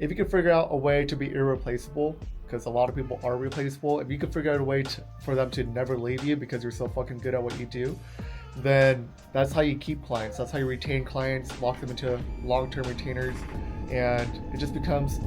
if you can figure out a way to be irreplaceable, because a lot of people are replaceable, if you can figure out a way for them to never leave you because you're so fucking good at what you do, then that's how you keep clients. That's how you retain clients, lock them into long-term retainers, and it just becomes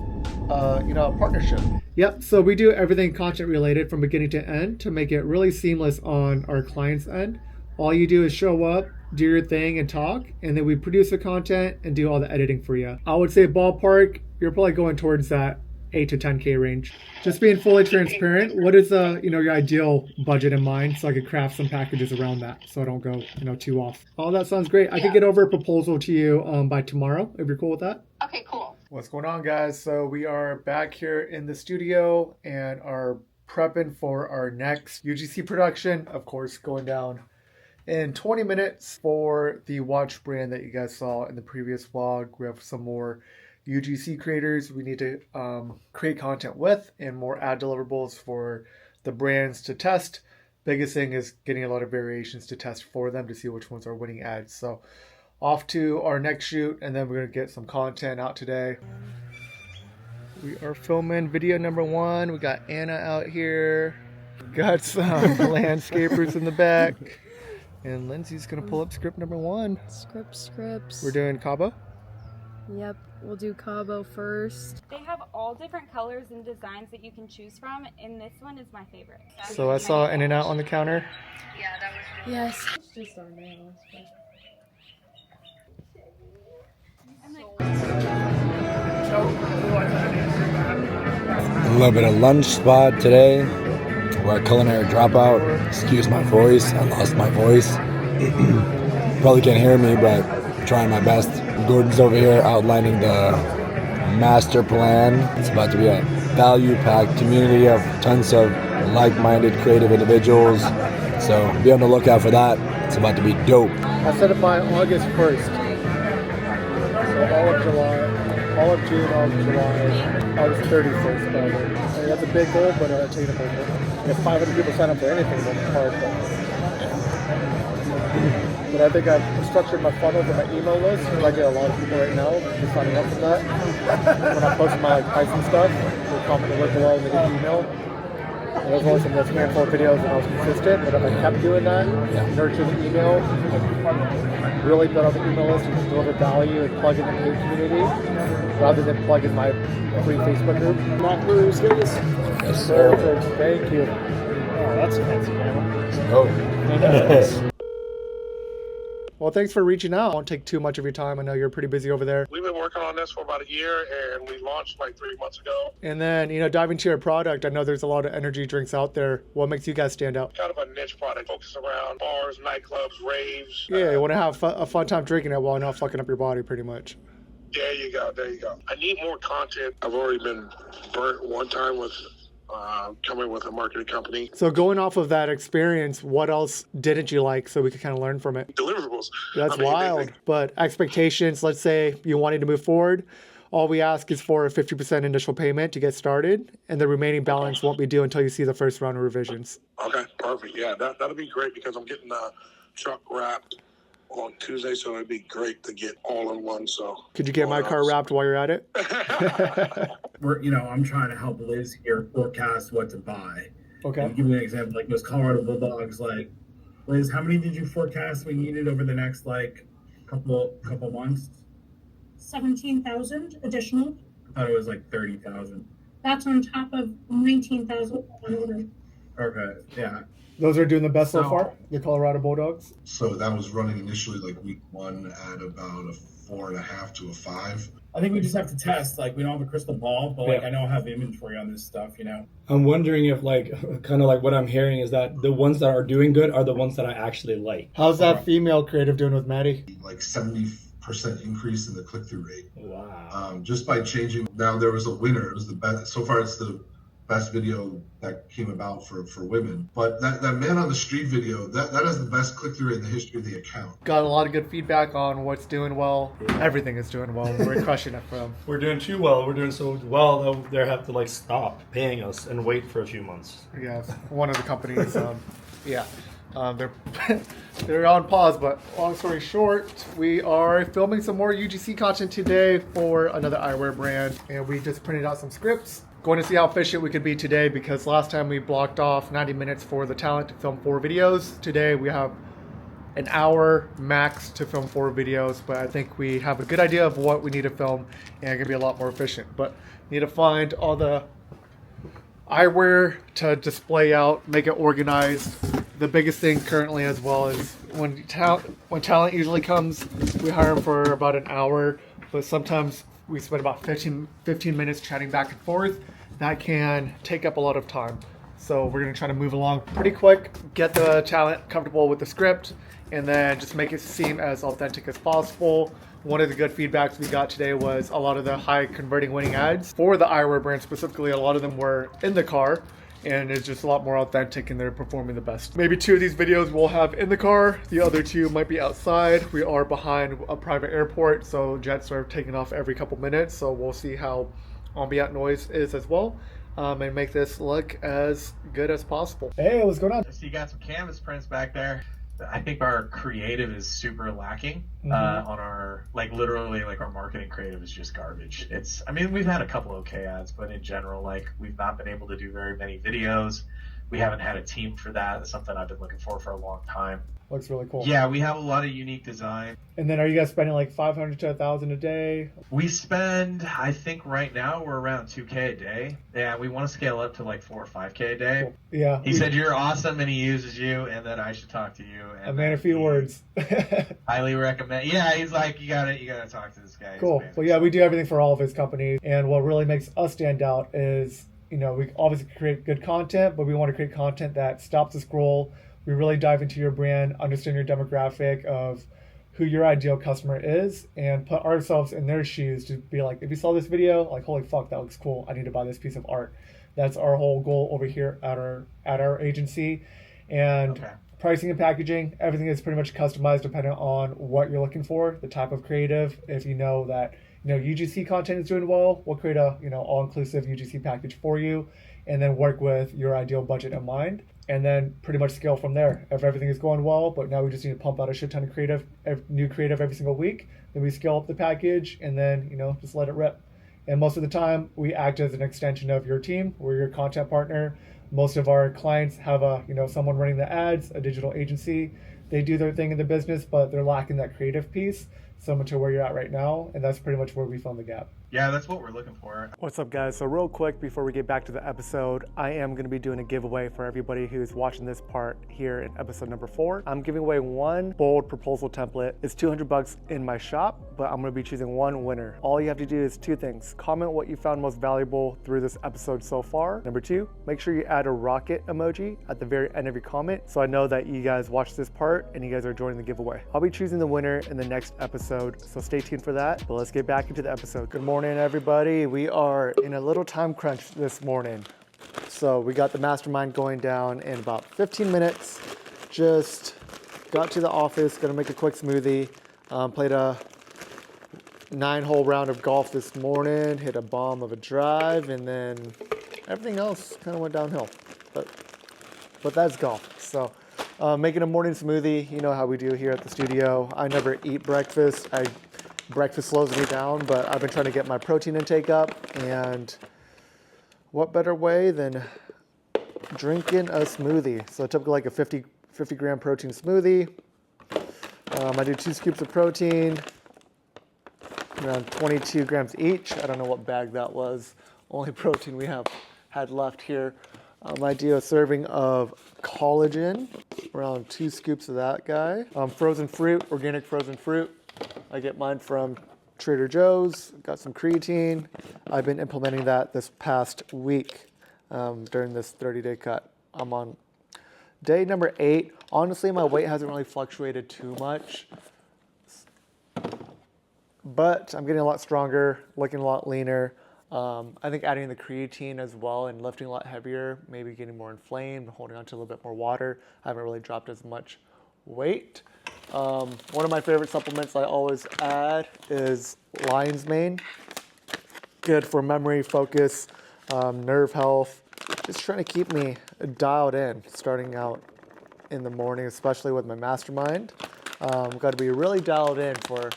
a partnership. Yep, so we do everything content related from beginning to end to make it really seamless on our client's end. All you do is show up, do your thing and talk, and then we produce the content and do all the editing for you. I would say ballpark, you're probably going towards that 8 to 10K range. Just being fully transparent, what is your ideal budget in mind, so I could craft some packages around that so I don't go too off. All that sounds great. I could get over a proposal to you by tomorrow if you're cool with that. Okay, cool. What's going on, guys? So we are back here in the studio and are prepping for our next UGC production, of course, going down in 20 minutes for the watch brand that you guys saw in the previous vlog. We have some more UGC creators we need to create content with, and more ad deliverables for the brands to test. Biggest thing is getting a lot of variations to test for them to see which ones are winning ads. So off to our next shoot, and then we're going to get some content out today. We are filming video number 1. We got Anna out here. Got some landscapers in the back. And Lindsay's going to pull up script number 1. Scripts. We're doing Cabo? Yep, we'll do Cabo first. They have all different colors and designs that you can choose from, and this one is my favorite. So I saw In and Out on the counter. Yeah, that was really Yes. It's just our nails. A little bit of lunch spot today. We're at Culinary Dropout. Excuse my voice. I lost my voice. Probably can't hear me, but I'm trying my best. Gordon's over here outlining the master plan. It's about to be a value-packed community of tons of like-minded creative individuals. So be on the lookout for that. It's about to be dope. I set it by August 1st. So all of July, all of June, all of July, August 31st probably. I mean, that's a big goal, but attainable. If 500 people sign up for anything, then it's hard. But I think I've structured my funnel for my email list, because I get a lot of people right now just signing up for that. When I post my pricing stuff, they'll comment the link below and they get an email. And there's only some handful of videos and I was consistent, but if I kept doing that, nurture the email, really build out the email list and deliver value and plug in the paid community, rather than plug in my free Facebook group. Not Bruce, here it is. Yes, sir. Perfect. Thank you. Oh, that's a fancy camera. Oh. Well, thanks for reaching out. I won't take too much of your time. I know you're pretty busy over there. We've been working on this for about a year, and we launched like 3 months ago. And then, diving to your product, I know there's a lot of energy drinks out there. What makes you guys stand out? Kind of a niche product focused around bars, nightclubs, raves. Yeah, you want to have a fun time drinking it while not fucking up your body, pretty much. There you go. I need more content. I've already been burnt one time with coming with a marketing company. So going off of that experience, what else didn't you like so we could kind of learn from it? Deliverables. That's I mean, wild. But expectations, let's say you wanted to move forward. All we ask is for a 50% initial payment to get started, and the remaining balance won't be due until you see the first round of revisions. Okay, perfect. Yeah, that'll be great because I'm getting the truck wrapped on Tuesday, so it'd be great to get all in one. So Could you get my car wrapped while you're at it? I'm trying to help Liz here forecast what to buy. Okay. I'll give you an example, like those Colorado Bulldogs. Like, Liz, how many did you forecast we needed over the next couple months? 17,000 additional. I thought it was like 30,000. That's on top of 19,000 on order. Okay, yeah. Those are doing the best so far, the Colorado Bulldogs. So that was running initially like week 1 at about a 4.5 to a 5. I think we just have to test. Like, we don't have a crystal ball, but I know I have inventory on this stuff, I'm wondering if kind of like what I'm hearing is that the ones that are doing good are the ones that I actually like. How's that female creative doing with Maddie? Like 70% increase in the click-through rate. Wow. Just by changing. Now there was a winner. It was the best. So far it's the best video that came about for women. But that man on the street video, that has the best click-through rate in the history of the account. Got a lot of good feedback on what's doing well. Everything is doing well. We're crushing it for them. We're doing too well. We're doing so well that they have to stop paying us and wait for a few months. Yeah, one of the companies. Yeah. They're they're on pause, but long story short, we are filming some more UGC content today for another eyewear brand, and we just printed out some scripts. Going to see how efficient we could be today, because last time we blocked off 90 minutes for the talent to film 4 videos. Today we have an hour max to film 4 videos, but I think we have a good idea of what we need to film and gonna be a lot more efficient. But need to find all the eyewear to display out, make it organized. The biggest thing currently as well is when talent usually comes, we hire them for about an hour, but sometimes we spend about 15 minutes chatting back and forth. That can take up a lot of time. So we're gonna try to move along pretty quick, get the talent comfortable with the script, and then just make it seem as authentic as possible. One of the good feedbacks we got today was a lot of the high converting winning ads for the eyewear brand specifically. A lot of them were in the car, and it's just a lot more authentic, and they're performing the best. Maybe 2 of these videos we'll have in the car. The other 2 might be outside. We are behind a private airport, so jets are taking off every couple minutes. So we'll see how ambient noise is as well, and make this look as good as possible. Hey, what's going on? So you got some canvas prints back there. I think our creative is super lacking on our, literally our marketing creative is just garbage. I mean, we've had a couple okay ads, but in general, we've not been able to do very many videos. We haven't had a team for that. That's something I've been looking for a long time. Looks really cool. Yeah, we have a lot of unique design. And then are you guys spending like 500 to 1,000 a day? We spend, I think right now we're around 2K a day. Yeah, we want to scale up to 4 or 5K a day. Cool. Yeah. He said you're awesome and he uses you and that I should talk to you. And a man, a few words. Highly recommend. Yeah, he's like, you gotta talk to this guy. Cool. Well, yeah, we do everything for all of his companies. And what really makes us stand out is, we obviously create good content, but we want to create content that stops the scroll. We really dive into your brand, understand your demographic of who your ideal customer is, and put ourselves in their shoes to be like, if you saw this video, holy fuck, that looks cool. I need to buy this piece of art. That's our whole goal over here at our agency. And pricing and packaging, everything is pretty much customized depending on what you're looking for, the type of creative. If you know that UGC content is doing well, we'll create a all-inclusive UGC package for you, and then work with your ideal budget in mind, and then pretty much scale from there. If everything is going well, but now we just need to pump out a shit ton of new creative every single week, then we scale up the package, and then just let it rip. And most of the time, we act as an extension of your team. We're your content partner. Most of our clients have someone running the ads, a digital agency. They do their thing in the business, but they're lacking that creative piece, similar to where you're at right now, and that's pretty much where we found the gap. Yeah, that's what we're looking for. What's up, guys? So real quick before we get back to the episode, I am going to be doing a giveaway for everybody who's watching this part here in episode number 4. I'm giving away 1 bold proposal template. It's $200 in my shop, but I'm going to be choosing 1 winner. All you have to do is 2 things. Comment what you found most valuable through this episode so far. Number 2, make sure you add a rocket emoji at the very end of your comment, so I know that you guys watched this part and you guys are joining the giveaway. I'll be choosing the winner in the next episode, so stay tuned for that. But let's get back into the episode. Good morning, everybody. We are in a little time crunch this morning. So we got the mastermind going down in about 15 minutes. Just got to the office, gonna make a quick smoothie. Played a 9-hole round of golf this morning, hit a bomb of a drive, and then everything else kind of went downhill. But that's golf. So making a morning smoothie, you know how we do here at the studio. I never eat breakfast. Breakfast slows me down, but I've been trying to get my protein intake up, and what better way than drinking a smoothie? So typically a 50 gram protein smoothie. I do 2 scoops of protein, around 22 grams each. I don't know what bag that was. Only protein we had left here. I do a serving of collagen, around 2 scoops of that guy. Frozen fruit, organic frozen fruit. I get mine from Trader Joe's. Got some creatine. I've been implementing that this past week during this 30-day cut. I'm on day number 8. Honestly, my weight hasn't really fluctuated too much, but I'm getting a lot stronger, looking a lot leaner. I think adding the creatine as well and lifting a lot heavier, maybe getting more inflamed, holding on to a little bit more water. I haven't really dropped as much weight. One of my favorite supplements I always add is lion's mane. Good for memory, focus, nerve health. Just trying to keep me dialed in starting out in the morning, especially with my mastermind. Got to be really dialed in for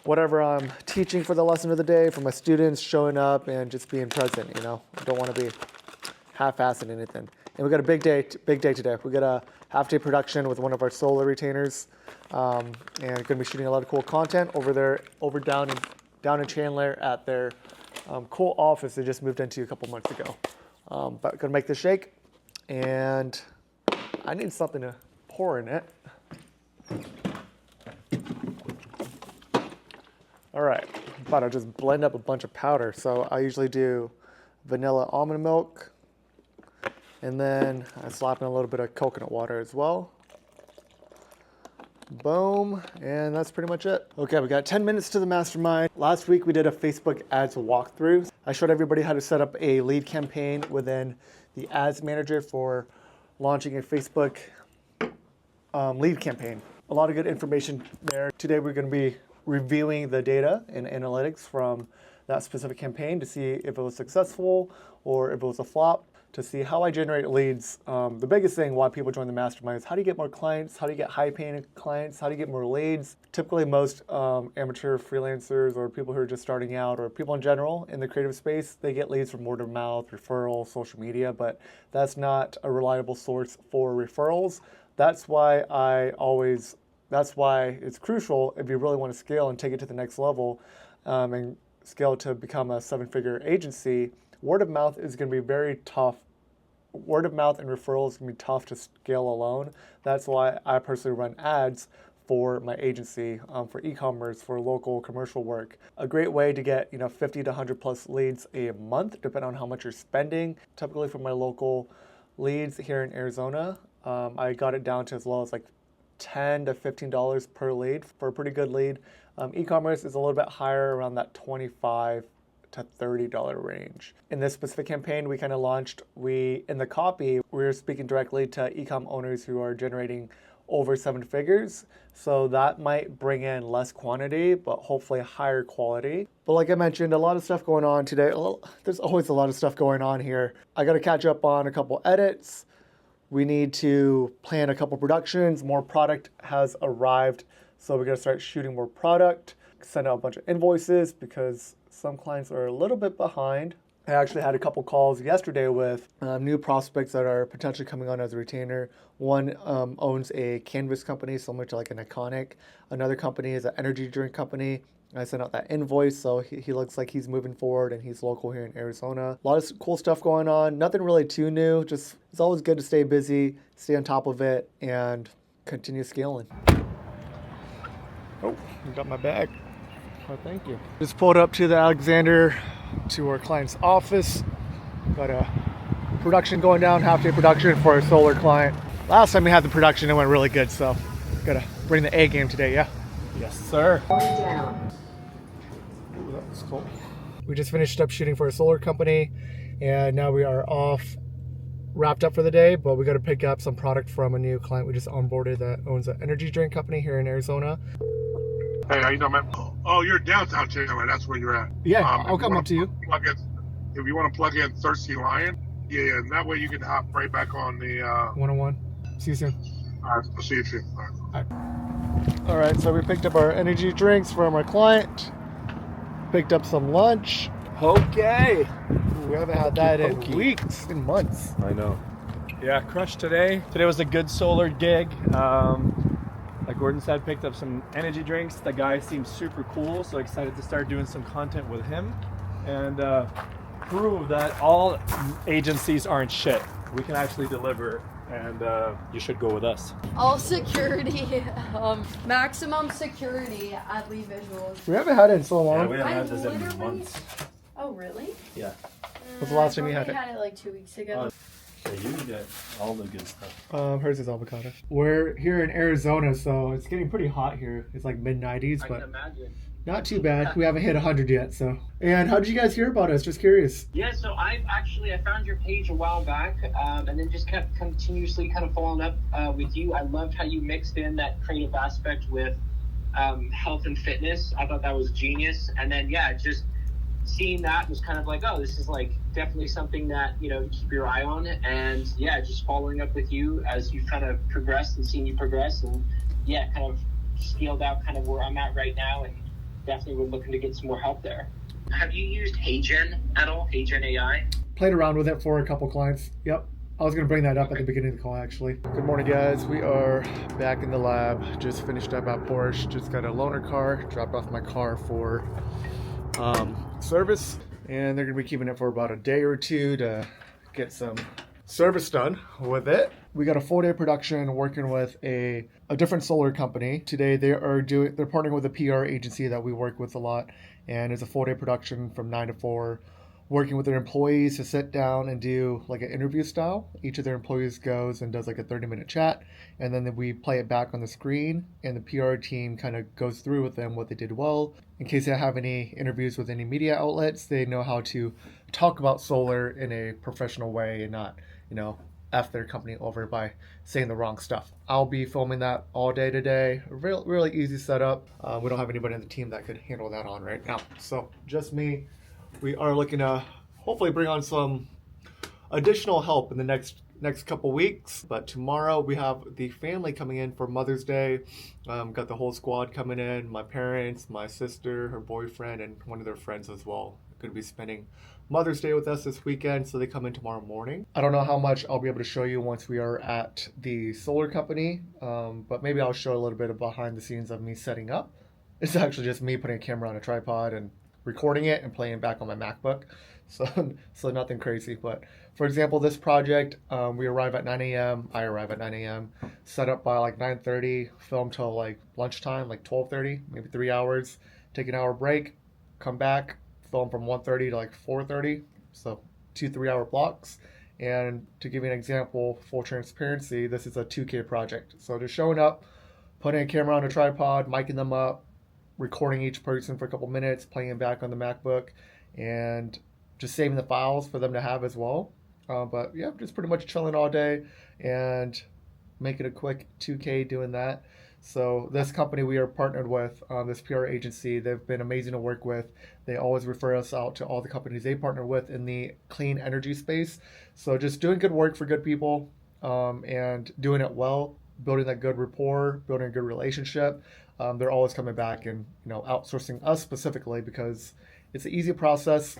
whatever I'm teaching for the lesson of the day, for my students, showing up and just being present, you know. I don't want to be half-assing anything. And we got a big day today. We got a half-day production with one of our solar retainers, and going to be shooting a lot of cool content over down in Chandler at their cool office they just moved into a couple months ago. But gonna make this shake, and I need something to pour in it. All right, but I'll just blend up a bunch of powder. So I usually do vanilla almond milk, and then I slap in a little bit of coconut water as well. Boom, and that's pretty much it. Okay, we got 10 minutes to the mastermind. Last week we did a Facebook ads walkthrough. I showed everybody how to set up a lead campaign within the ads manager for launching a Facebook lead campaign. A lot of good information there. Today we're going to be reviewing the data and analytics from that specific campaign to see if it was successful or if it was a flop, to see how I generate leads. The biggest thing why people join the mastermind is how do you get more clients, how do you get high-paying clients, how do you get more leads. Typically most amateur freelancers or people who are just starting out or people in general in the creative space, they get leads from word of mouth, referrals, social media, but that's not a reliable source for referrals. That's why it's crucial if you really want to scale and take it to the next level and scale to become a 7-figure agency. Word of mouth is going to be very tough. Word of mouth and referrals is going to be tough to scale alone. That's why I personally run ads for my agency, for e-commerce, for local commercial work. A great way to get 50 to 100 plus leads a month, depending on how much you're spending. Typically for my local leads here in Arizona, I got it down to as low as like $10 to $15 per lead for a pretty good lead. E-commerce is a little bit higher, around that $25 to $30 range. In this specific campaign we kind of launched, in the copy, we were speaking directly to eComm owners who are generating over 7 figures. So that might bring in less quantity, but hopefully higher quality. But like I mentioned, a lot of stuff going on today. There's always a lot of stuff going on here. I got to catch up on a couple edits. We need to plan a couple productions. More product has arrived, so we're gonna start shooting more product, send out a bunch of invoices because some clients are a little bit behind. I actually had a couple calls yesterday with new prospects that are potentially coming on as a retainer. One owns a canvas company similar to like an Iconic. Another company is an energy drink company. I sent out that invoice, so he looks like he's moving forward and he's local here in Arizona. A lot of cool stuff going on. Nothing really too new. Just it's always good to stay busy, stay on top of it, and continue scaling. Oh, you got my bag. Oh, thank you. Just pulled up to the Alexander, to our client's office. Got a production going down, half-day production for a solar client. Last time we had the production, it went really good, so gotta bring the A game today, yeah? Yes, sir. Ooh, that was cool. We just finished up shooting for a solar company, and now we are wrapped up for the day, but we got to pick up some product from a new client we just onboarded that owns an energy drink company here in Arizona. Hey, how you doing, man? Oh, you're downtown Chandler. That's where you're at. Yeah, I'll come up to you. If you want to plug in Thirsty Lion, yeah, and that way you can hop right back on the 101. See you soon. All right, I'll see you soon. All right. All right, so we picked up our energy drinks from our client. Picked up some lunch. Okay. We haven't had that in weeks, in months. I know. Yeah, crushed today. Today was a good solar gig. Like Gordon said, picked up some energy drinks. The guy seems super cool, so excited to start doing some content with him and prove that all agencies aren't shit. We can actually deliver, and you should go with us. All security, maximum security at LYVISUALS. We haven't had it in so long. Yeah, we haven't had this in months. Oh, really? Yeah. When's the last time you had it? I had it like 2 weeks ago. So you can get all the good stuff. Hers is avocado. We're here in Arizona, so it's getting pretty hot here. It's like mid-90s, but not too bad. We haven't hit 100 yet, so. And how did you guys hear about us? Just curious. Yeah, so I found your page a while back, and then just kept continuously kind of following up with you. I loved how you mixed in that creative aspect with health and fitness. I thought that was genius. And then, yeah, just seeing that was kind of like, oh, this is like definitely something that, you know, keep your eye on. And yeah, just following up with you as you've kind of progressed and seen you progress, and yeah, kind of scaled out kind of where I'm at right now, and definitely we're looking to get some more help there. Have you used HeyGen at all? HeyGen AI? Played around with it for a couple clients. Yep. I was going to bring that up at the beginning of the call, actually. Good morning, guys. We are back in the lab. Just finished up at Porsche. Just got a loaner car. Dropped off my car for service. And they're going to be keeping it for about a day or two to get some service done with it. We got a 4-day production working with a different solar company. Today they're partnering with a PR agency that we work with a lot. And it's a 4-day production from 9 to 4. Working with their employees to sit down and do like an interview style. Each of their employees goes and does like a 30-minute chat, and then we play it back on the screen, and the PR team kind of goes through with them what they did well. In case they have any interviews with any media outlets, they know how to talk about solar in a professional way and not, you know, F their company over by saying the wrong stuff. I'll be filming that all day today. Really easy setup. We don't have anybody on the team that could handle that on right now. So just me. We are looking to hopefully bring on some additional help in the next couple weeks. But tomorrow we have the family coming in for Mother's Day. Got the whole squad coming in. My parents, my sister, her boyfriend, and one of their friends as well. Going to be spending Mother's Day with us this weekend, so they come in tomorrow morning. I don't know how much I'll be able to show you once we are at the solar company, but maybe I'll show a little bit of behind the scenes of me setting up. It's actually just me putting a camera on a tripod and recording it and playing back on my MacBook, so nothing crazy. But for example, this project, we arrive at 9 a.m. I arrive at 9 a.m. Set up by like 9:30, film till like lunchtime, like 12:30, maybe 3 hours. Take an hour break, come back, film from 1:30 to like 4:30. So 2 3-hour blocks. And to give you an example, full transparency, this is a 2K project. So just showing up, putting a camera on a tripod, miking them up, recording each person for a couple minutes, playing back on the MacBook, and just saving the files for them to have as well. But yeah, just pretty much chilling all day and making a quick 2K doing that. So this company we are partnered with, this PR agency, they've been amazing to work with. They always refer us out to all the companies they partner with in the clean energy space. So just doing good work for good people, and doing it well, building that good rapport, building a good relationship. They're always coming back and, you know, outsourcing us specifically because it's an easy process.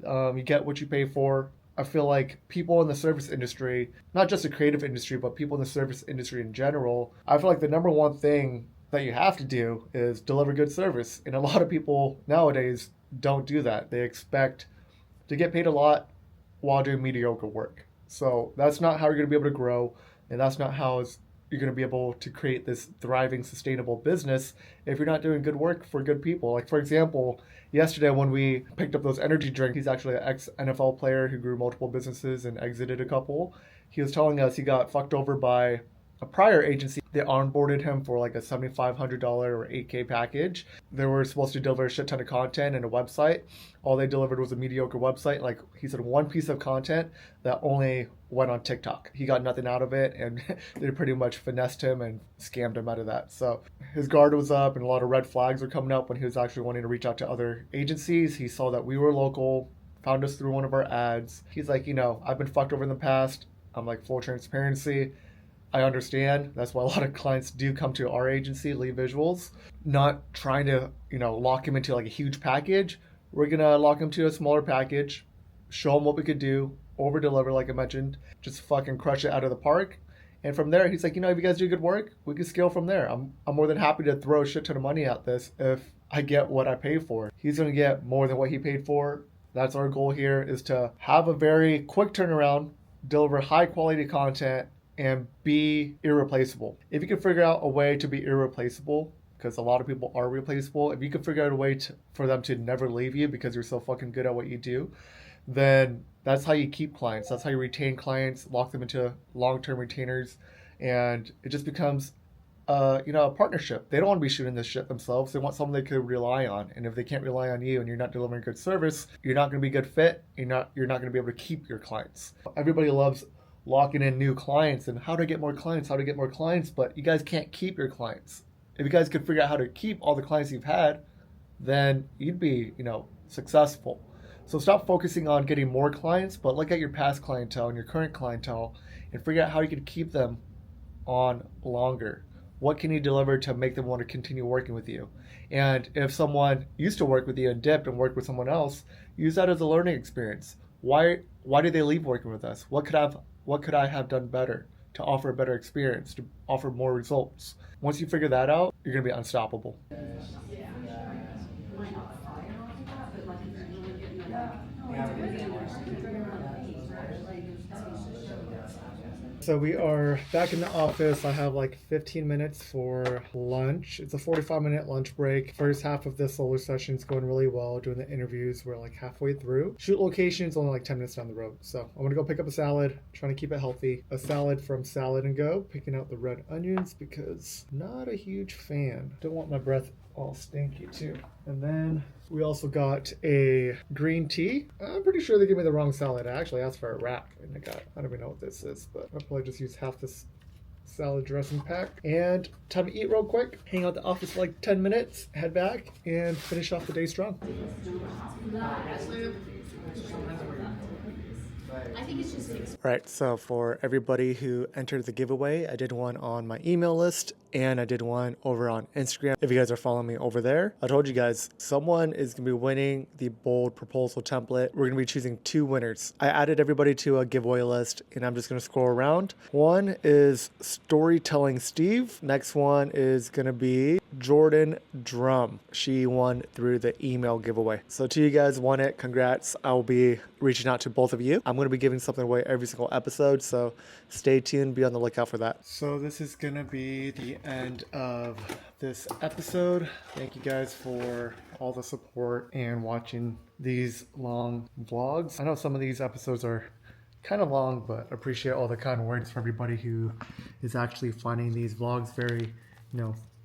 You get what you pay for. I feel like people in the service industry, not just the creative industry, but people in the service industry in general, I feel like the number one thing that you have to do is deliver good service. And a lot of people nowadays don't do that. They expect to get paid a lot while doing mediocre work. So that's not how you're going to be able to grow, and that's not how you're going to be able to create this thriving, sustainable business if you're not doing good work for good people. Like, for example, yesterday when we picked up those energy drinks, he's actually an ex-NFL player who grew multiple businesses and exited a couple. He was telling us he got fucked over by a prior agency. They onboarded him for like a $7,500 or $8K package. They were supposed to deliver a shit ton of content and a website. All they delivered was a mediocre website. Like he said, one piece of content that only went on TikTok. He got nothing out of it, and they pretty much finessed him and scammed him out of that. So his guard was up, and a lot of red flags were coming up when he was actually wanting to reach out to other agencies. He saw that we were local, found us through one of our ads. He's like, you know, I've been fucked over in the past. I'm like, full transparency. I understand. That's why a lot of clients do come to our agency, LYVISUALS. Not trying to, you know, lock him into like a huge package. We're going to lock him to a smaller package, show him what we could do, over deliver, like I mentioned, just fucking crush it out of the park. And from there, he's like, you know, if you guys do good work, we can scale from there. I'm more than happy to throw a shit ton of money at this if I get what I pay for. He's going to get more than what he paid for. That's our goal here, is to have a very quick turnaround, deliver high quality content, and be irreplaceable. If you can figure out a way to be irreplaceable, because a lot of people are replaceable, if you can figure out a way for them to never leave you because you're so fucking good at what you do, then that's how you keep clients. That's how you retain clients, lock them into long-term retainers, and it just becomes a partnership. They don't want to be shooting this shit themselves. They want someone they could rely on. And if they can't rely on you and you're not delivering good service, you're not going to be a good fit. You're not going to be able to keep your clients. Everybody loves locking in new clients and how to get more clients, but you guys can't keep your clients. If you guys could figure out how to keep all the clients you've had, then you'd be, successful. So stop focusing on getting more clients, but look at your past clientele and your current clientele and figure out how you can keep them on longer. What can you deliver to make them want to continue working with you? And if someone used to work with you and dipped and worked with someone else, use that as a learning experience. Why did they leave working with us? What could I have done better to offer a better experience, to offer more results? Once you figure that out, you're going to be unstoppable. So we are back in the office. I have like 15 minutes for lunch. It's a 45-minute lunch break. First half of this solar session is going really well. Doing the interviews, we're like halfway through. Shoot location is only like 10 minutes down the road. So I'm gonna go pick up a salad, trying to keep it healthy. A salad from Salad and Go, picking out the red onions because not a huge fan. Don't want my breath all stinky too. And then we also got a green tea. I'm pretty sure they gave me the wrong salad. I actually asked for a wrap and I don't even know what this is, but I'll probably just use half this salad dressing pack. And time to eat real quick, hang out at the office for like 10 minutes, head back and finish off the day strong. I think it's just All right, so for everybody who entered the giveaway, I did one on my email list and I did one over on Instagram. If you guys are following me over there, I told you guys someone is gonna be winning the bold proposal template. We're gonna be choosing 2 winners. I added everybody to a giveaway list and I'm just gonna scroll around. One is Storytelling Steve. Next one is gonna be Jordan Drum. She won through the email giveaway. So 2 of you guys won it. Congrats. I will be reaching out to both of you. I'm going to be giving something away every single episode, so stay tuned. Be on the lookout for that. So this is going to be the end of this episode. Thank you guys for all the support and watching these long vlogs. I know some of these episodes are kind of long, but appreciate all the kind words from everybody who is actually finding these vlogs very,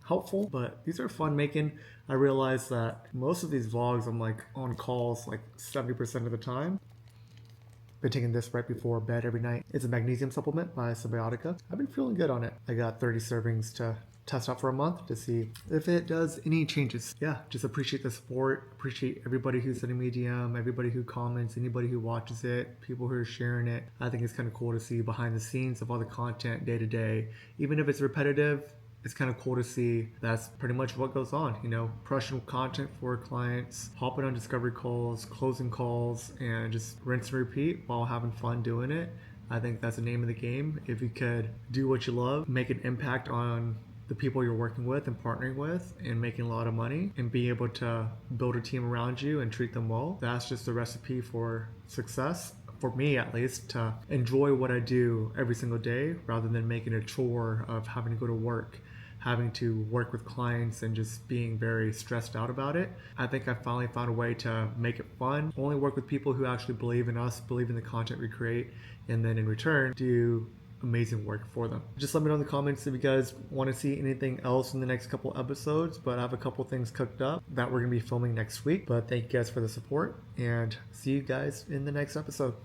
helpful. But these are fun making. I realize that most of these vlogs I'm like on calls like 70% of the time. Been taking this right before bed every night. It's a magnesium supplement by Symbiotica. I've been feeling good on it. I got 30 servings to test out for a month to see if it does any changes. Yeah, just appreciate the support. Appreciate everybody who's sending me a DM, everybody who comments, anybody who watches it, people who are sharing it. I think it's kind of cool to see behind the scenes of all the content day to day. Even if it's repetitive, it's kind of cool to see that's pretty much what goes on, crushing content for clients, hopping on discovery calls, closing calls, and just rinse and repeat while having fun doing it. I think that's the name of the game. If you could do what you love, make an impact on the people you're working with and partnering with and making a lot of money and be able to build a team around you and treat them well, that's just the recipe for success. For me at least, to enjoy what I do every single day rather than making a chore of having to go to work, having to work with clients and just being very stressed out about it. I think I finally found a way to make it fun, only work with people who actually believe in us, believe in the content we create, and then in return do amazing work for them. Just let me know in the comments if you guys want to see anything else in the next couple episodes, but I have a couple things cooked up that we're going to be filming next week. But thank you guys for the support and see you guys in the next episode.